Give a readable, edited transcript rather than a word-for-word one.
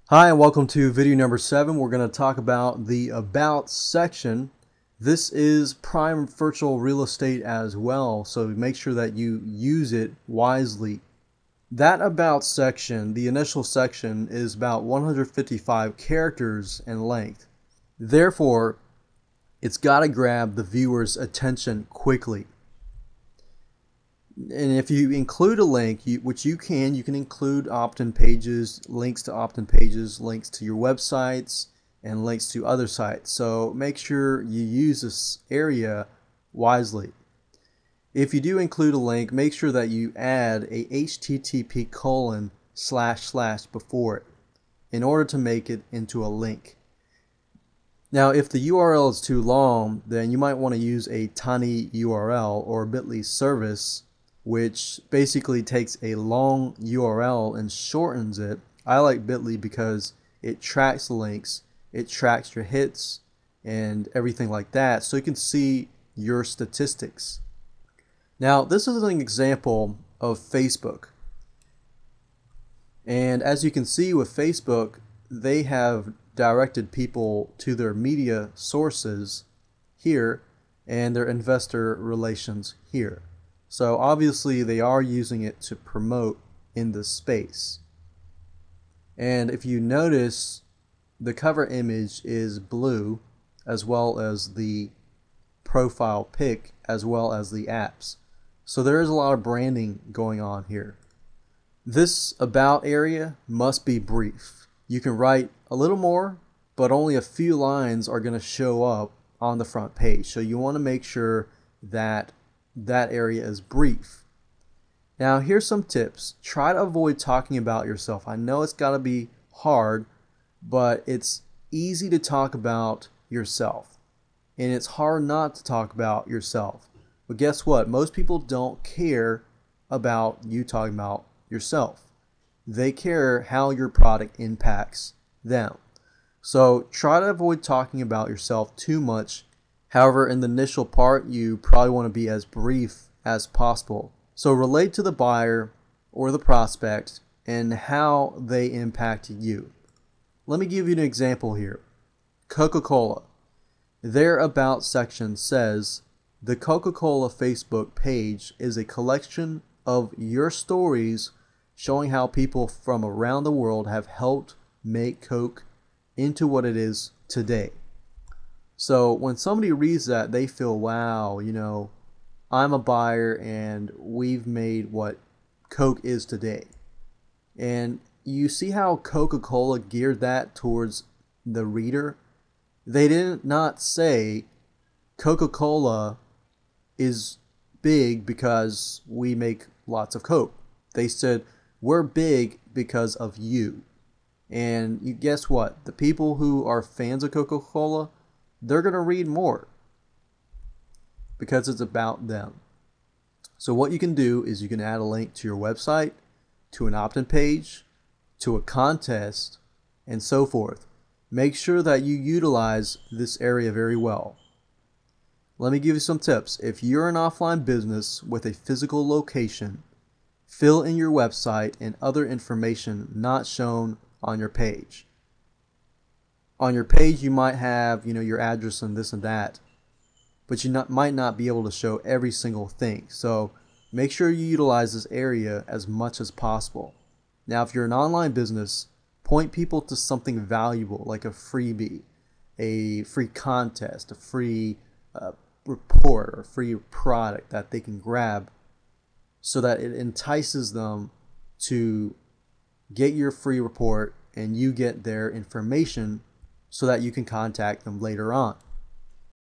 Hi and welcome to video number 7. We're going to talk about the About section. This is prime virtual real estate as well, so make sure that you use it wisely. That About section, the initial section, is about 155 characters in length. Therefore, it's got to grab the viewer's attention quickly. And if you include a link, which you can include opt-in pages, links to opt-in pages, links to your websites, and links to other sites. So make sure you use this area wisely. If you do include a link, make sure that you add a http:// before it in order to make it into a link. Now, if the URL is too long, then you might want to use a tiny URL or bit.ly service, which basically takes a long URL and shortens it. I like bit.ly because it tracks the links, it tracks your hits and everything like that, so you can see your statistics. Now, this is an example of Facebook. And as you can see with Facebook, they have directed people to their media sources here and their investor relations here. So obviously they are using it to promote in this space. And if you notice, the cover image is blue, as well as the profile pic, as well as the apps. So there is a lot of branding going on here. This about area must be brief. You can write a little more, but only a few lines are going to show up on the front page. So you want to make sure that that area is brief. Now here's some tips. Try to avoid talking about yourself. I know it's got to be hard, but it's easy to talk about yourself. And it's hard not to talk about yourself. But guess what? Most people don't care about you talking about yourself. They care how your product impacts them. So try to avoid talking about yourself too much. However, in the initial part, you probably want to be as brief as possible. So relate to the buyer or the prospect and how they impact you. Let me give you an example here. Coca-Cola. Their About section says, the Coca-Cola Facebook page is a collection of your stories showing how people from around the world have helped make Coke into what it is today. So when somebody reads that, they feel, wow, you know, I'm a buyer and we've made what Coke is today. And you see how Coca-Cola geared that towards the reader? They did not say Coca-Cola is big because we make lots of Coke. They said we're big because of you. And you guess what? The people who are fans of Coca-Cola, they're going to read more because it's about them. So what you can do is you can add a link to your website, to an opt-in page, to a contest, and so forth. Make sure that you utilize this area very well. Let me give you some tips. If you're an offline business with a physical location, fill in your website and other information not shown on your page. On your page, you might have, your address and this and that, but you might not be able to show every single thing. So make sure you utilize this area as much as possible. Now, if you're an online business, point people to something valuable like a freebie, a free contest, a free report, or a free product that they can grab so that it entices them to get your free report and you get their information so that you can contact them later on.